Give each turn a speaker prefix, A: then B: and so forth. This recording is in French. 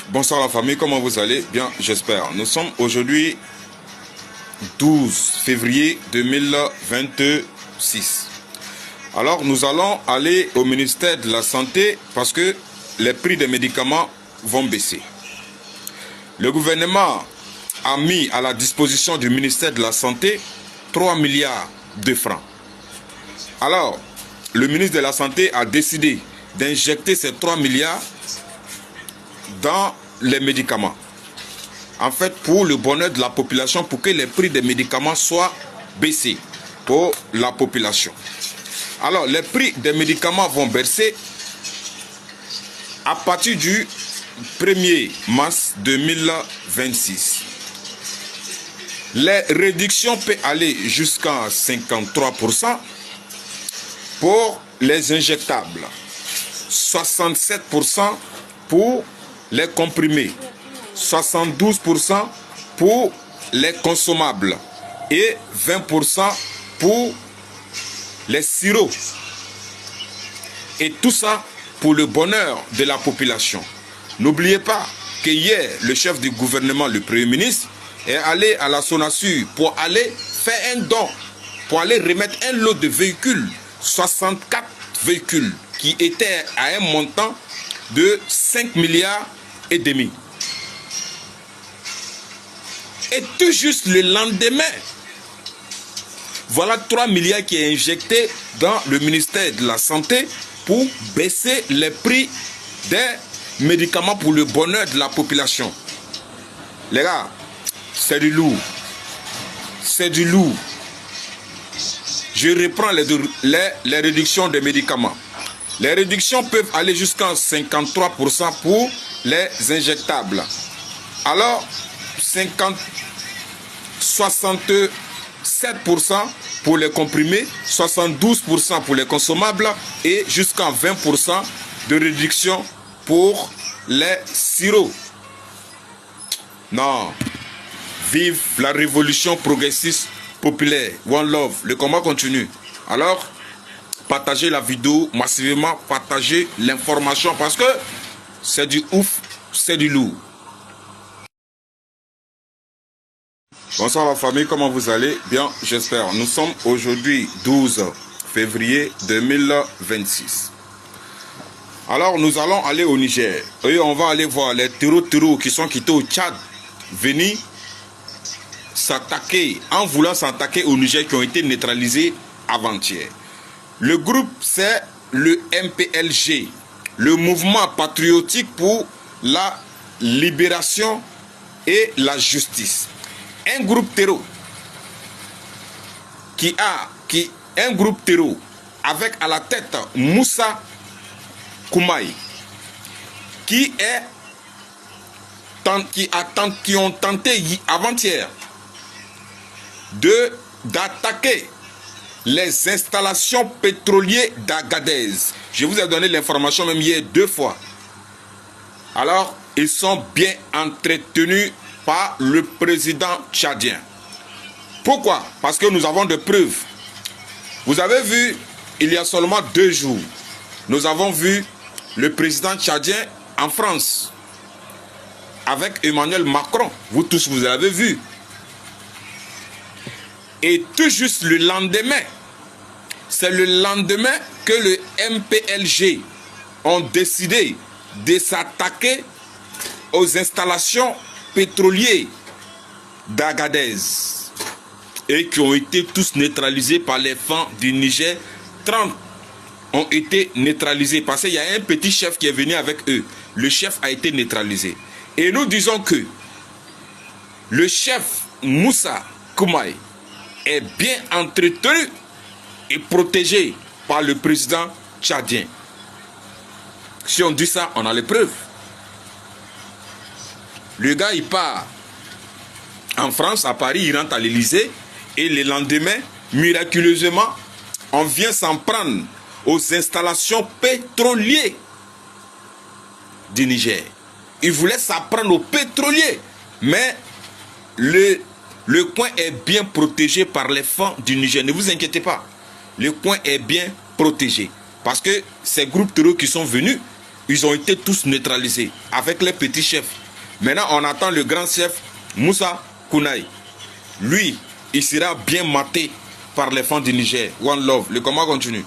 A: Bonsoir la famille, comment vous allez? Bien, j'espère. Nous sommes aujourd'hui 12 février 2026. Alors, nous allons aller au ministère de la Santé parce que les prix des médicaments vont baisser. Le gouvernement a mis à la disposition du ministère de la Santé 3 milliards de francs. Alors, le ministre de la Santé a décidé d'injecter ces 3 milliards dans les médicaments. En fait, pour le bonheur de la population, pour que les prix des médicaments soient baissés pour la population. Alors, les prix des médicaments vont baisser à partir du 1er mars 2026. Les réductions peuvent aller jusqu'à 53% pour les injectables, 67% pour les comprimés, 72% pour les consommables et 20% pour les sirops. Et tout ça pour le bonheur de la population. N'oubliez pas que hier, le chef du gouvernement, le Premier ministre, est allé à la Sonasur pour aller faire un don, pour aller remettre un lot de véhicules, 64 véhicules qui étaient à un montant de 5 milliards et demi. Et tout juste le lendemain, voilà 3 milliards qui est injecté dans le ministère de la Santé pour baisser les prix des médicaments pour le bonheur de la population. Les gars, c'est du lourd. C'est du lourd. Je reprends les réductions des médicaments. Les réductions peuvent aller jusqu'à 53% pour les injectables. Alors, 67% pour les comprimés, 72% pour les consommables et jusqu'à 20% de réduction pour les sirops. Non. Vive la révolution progressiste populaire. One love. Le combat continue. Alors, partagez la vidéo massivement, partagez l'information parce que c'est du ouf, c'est du lourd. Bonsoir la famille, comment vous allez? Bien, j'espère. Nous sommes aujourd'hui 12 février 2026. Alors, nous allons aller au Niger. Et on va aller voir les terreaux qui sont quittés au Tchad, venir s'attaquer, en voulant s'attaquer au Niger, qui ont été neutralisés avant-hier. Le groupe, c'est le MPLG, le mouvement patriotique pour la libération et la justice. Un groupe terreau un groupe terreau avec à la tête Moussa Koumaï qui ont tenté avant-hier d'attaquer les installations pétrolières d'Agadez. Je vous ai donné l'information même hier 2 fois. Alors, ils sont bien entretenus par le président tchadien. Pourquoi? Parce que nous avons des preuves. Vous avez vu, il y a seulement 2 jours, nous avons vu le président tchadien en France avec Emmanuel Macron. Vous tous, vous l'avez vu. Et tout juste le lendemain, c'est le lendemain que le MPLG ont décidé de s'attaquer aux installations pétrolières d'Agadez et qui ont été tous neutralisés par les FAN du Niger. 30 ont été neutralisés parce qu'il y a un petit chef qui est venu avec eux. Le chef a été neutralisé. Et nous disons que le chef Moussa Koumaï est bien entretenu et protégé par le président tchadien. Si on dit ça, on a les preuves. Le gars, il part en France, à Paris, il rentre à l'Élysée et le lendemain, miraculeusement, on vient s'en prendre aux installations pétrolières du Niger. Il voulait s'en prendre aux pétroliers, mais le coin est bien protégé par les FAN du Niger. Ne vous inquiétez pas. Le coin est bien protégé. Parce que ces groupes terroristes qui sont venus ils ont été tous neutralisés avec les petits chefs. Maintenant, on attend le grand chef Moussa Kounaï. Lui, il sera bien maté par les fonds du Niger. One Love. Le combat continue.